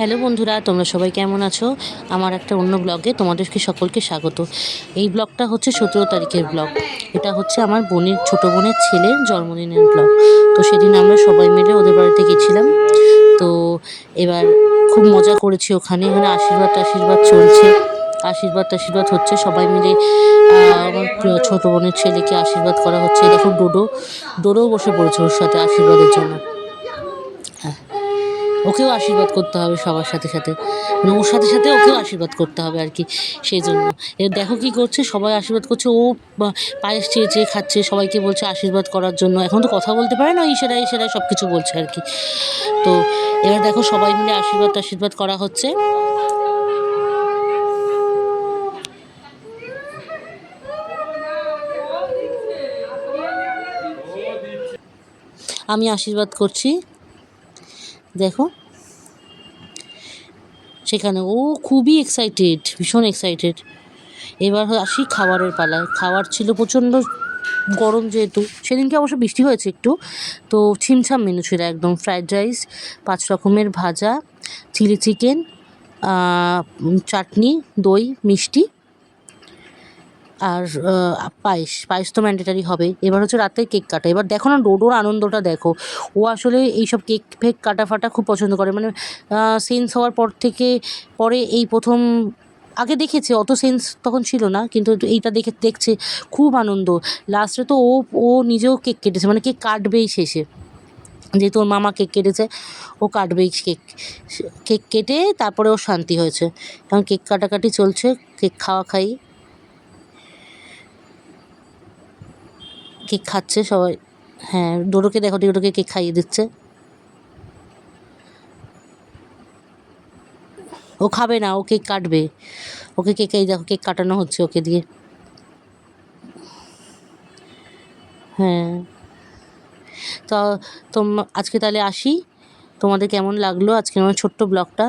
Hello বন্ধুরা, তোমরা সবাই কেমন আছো? আমার একটা অন্য ব্লগে তোমাদেরকে সকলকে স্বাগত। এই ব্লগটা হচ্ছে 17 তারিখের ব্লগ। এটা হচ্ছে আমার ছোট বোনের ছেলের জন্মদিনের ব্লগ। তো সেদিন আমরা সবাই মিলে ওদের বাড়িতে গেছিলাম। তো এবার খুব মজা করেছি ওখানে আশীর্বাদ চলছে, আশীর্বাদ হচ্ছে সবাই মিলে। আমার ছোট বোনের ছেলেকে আশীর্বাদ করা হচ্ছে। দেখো ডোডোও বসে পড়েছে ওর সাথে আশীর্বাদের জন্য। হ্যাঁ, ওকেও আশীর্বাদ করতে হবে সবার সাথে সাথে, মানে ওর সাথে সাথে ওকেও আশীর্বাদ করতে হবে আর কি। সেই জন্য এবার দেখো কি করছে, সবাই আশীর্বাদ করছে। ও পায়েস চেয়ে চেয়ে খাচ্ছে, সবাইকে বলছে আশীর্বাদ করার জন্য। এখন তো কথা বলতে পারে না, ইশারায় সব কিছু বলছে আর কি। তো এবার দেখো সবাই মিলে আশীর্বাদ করা হচ্ছে। আমি আশীর্বাদ করছি, দেখো সেখানে ও খুবই এক্সাইটেড, ভীষণ এক্সাইটেড। এবার আসি খাবারের পালায়। খাবার ছিল প্রচণ্ড গরম, যেহেতু সেদিনকে অবশ্য বৃষ্টি হয়েছে একটু। তো ছিমছাম মেনু ছিল একদম। ফ্রায়েড রাইস, 5 রকমের ভাজা, চিলি চিকেন, চাটনি, দই, মিষ্টি আর পায়েস তো ম্যান্ডেটারি হবে। এবার হচ্ছে রাতে কেক কাটা। এবার দেখো না ডোডোর আনন্দটা দেখো। ও আসলে এইসব কেক ফেক কাটা ফাটা খুব পছন্দ করে, মানে সেন্স হওয়ার পর থেকে পরে এই প্রথম। আগে দেখেছে, অত সেন্স তখন ছিল না, কিন্তু এইটা দেখছে খুব আনন্দ। লাস্টে তো ও নিজেও কেক কেটেছে, মানে কেক কাটবেই শেষে, যেহেতু ওর মামা কেক কেটেছে ও কাটবেই কেক। কেক কেটে তারপরে ওর শান্তি হয়েছে। এখন কেক কাটাকাটি চলছে, কেক খাই কেক খাচ্ছে সবাই। হ্যাঁ, ডোডোকে দেখো, ডোডোকে কেক খাইয়ে দিচ্ছে। ও খাবে না, ও কেক কাটবে। ওকে এই দেখো কেক কাটানো হচ্ছে ওকে দিয়ে। হ্যাঁ, তো আজকে তাহলে আসি। তোমাদের কেমন লাগলো আজকে আমার ছোট্ট ব্লগটা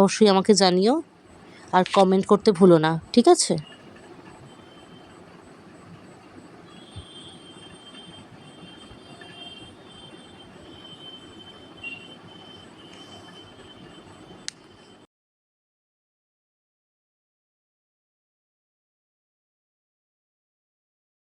অবশ্যই আমাকে জানিও, আর কমেন্ট করতে ভুলো না, ঠিক আছে?